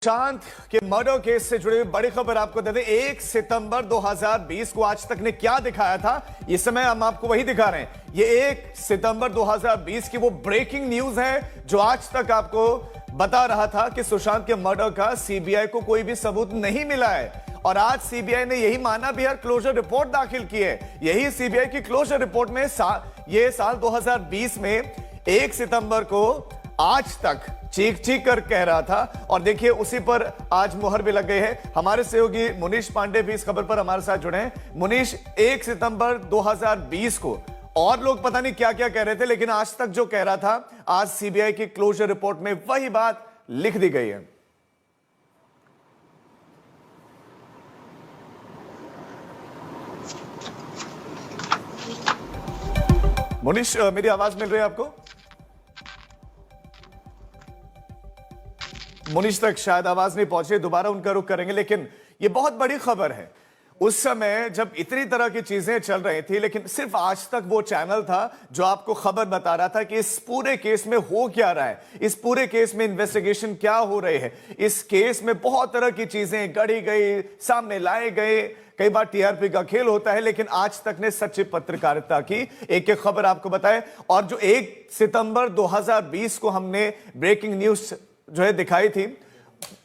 सुशांत के murder case से जुड़ी हुई बड़ी खबर आपको दे दें। 1 सितंबर 2020 को आज तक ने क्या दिखाया था, इस समय हम आपको वही दिखा रहे हैं। ये 1 सितंबर 2020 की वो ब्रेकिंग न्यूज है जो आज तक आपको बता रहा था कि सुशांत के मर्डर का सीबीआई को कोई भी सबूत नहीं मिला है। और आज सीबीआई ने यही माना भी है, क्लोजर रिपोर्ट दाखिल की है। यही सीबीआई की क्लोजर रिपोर्ट में ये साल 2020 में 1 सितंबर को आज तक चीख चीख कर कह रहा था। और देखिए उसी पर आज मुहर भी लग गई है। हमारे सहयोगी मुनीश पांडे भी इस खबर पर हमारे साथ जुड़े हैं। मुनीश, 1 सितंबर 2020 को और लोग पता नहीं क्या क्या कह रहे थे, लेकिन आज तक जो कह रहा था, आज सीबीआई की क्लोजर रिपोर्ट में वही बात लिख दी गई है। मुनीश, मेरी आवाज मिल रही है आपको? मुनीश तक शायद आवाज नहीं पहुंची, दोबारा उनका रुख करेंगे। लेकिन यह बहुत बड़ी खबर है। उस समय जब इतनी तरह की चीजें चल रही थी, लेकिन सिर्फ आज तक वो चैनल था जो आपको खबर बता रहा था कि इस पूरे केस में हो क्या रहा है, इस पूरे केस में इन्वेस्टिगेशन क्या हो रही है। इस केस में बहुत तरह की चीजें गढ़ी गई, सामने लाए गए, कई बार टीआरपी का खेल होता है, लेकिन आज तक ने सच्ची पत्रकारिता की एक एक खबर आपको बताए। और जो 1 सितंबर 2020 को हमने ब्रेकिंग न्यूज जो है दिखाई थी,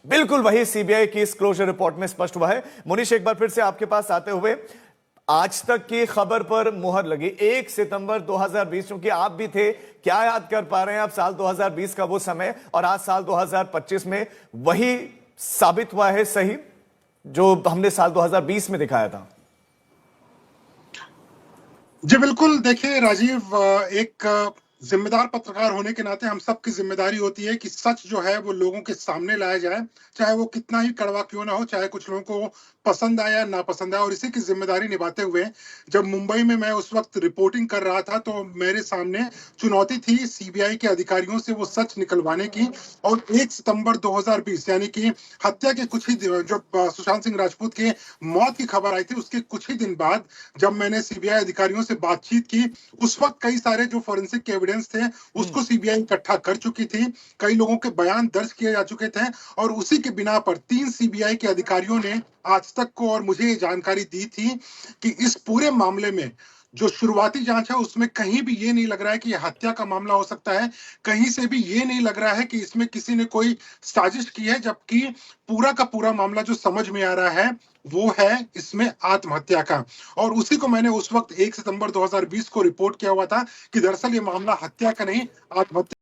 बिल्कुल वही सीबीआई की इस क्लोजर रिपोर्ट में स्पष्ट हुआ है। मुनीश, एक बार फिर से आपके पास आते हुए, आज तक की खबर पर मुहर लगी 1 सितंबर 2020, क्योंकि आप भी थे, क्या याद कर पा रहे हैं आप साल 2020 का वो समय, और आज साल 2025 में वही साबित हुआ है सही जो हमने साल 2020 में दिखाया था? जी बिल्कुल। देखिए राजीव, एक जिम्मेदार पत्रकार होने के नाते हम सबकी जिम्मेदारी होती है कि सच जो है वो लोगों के सामने लाया जाए, चाहे वो कितना ही कड़वा क्यों ना हो, चाहे कुछ लोगों को पसंद आया ना पसंद आया। और इसी की जिम्मेदारी निभाते हुए जब मुंबई में मैं उस वक्त रिपोर्टिंग कर रहा था, तो मेरे सामने चुनौती थी सीबीआई के अधिकारियों से वो सच निकलवाने की। और 1 सितंबर 2020 यानी कि हत्या के कुछ ही जब सुशांत सिंह राजपूत के मौत की खबर आई थी, उसके कुछ ही दिन बाद जब मैंने सीबीआई अधिकारियों से बातचीत की, उस वक्त कई सारे जो फोरेंसिक एविडेंस थे उसको सीबीआई इकट्ठा कर चुकी थी, कई लोगों के बयान दर्ज किए जा चुके थे। और उसी के बिना पर 3 सीबीआई के अधिकारियों ने आज तक को और मुझे ये जानकारी दी थी कि इस पूरे मामले में जो शुरुआती जांच है उसमें कहीं भी ये नहीं लग रहा है कि यह हत्या का मामला हो सकता है, कहीं से भी ये नहीं लग रहा है कि इसमें किसी ने कोई साजिश की है, जबकि पूरा का पूरा मामला जो समझ में आ रहा है वो है इसमें आत्महत्या का। और उसी को मैंने उस वक्त 1 सितंबर 2020 को रिपोर्ट किया हुआ था कि दरअसल ये मामला हत्या का नहीं, आत्महत्या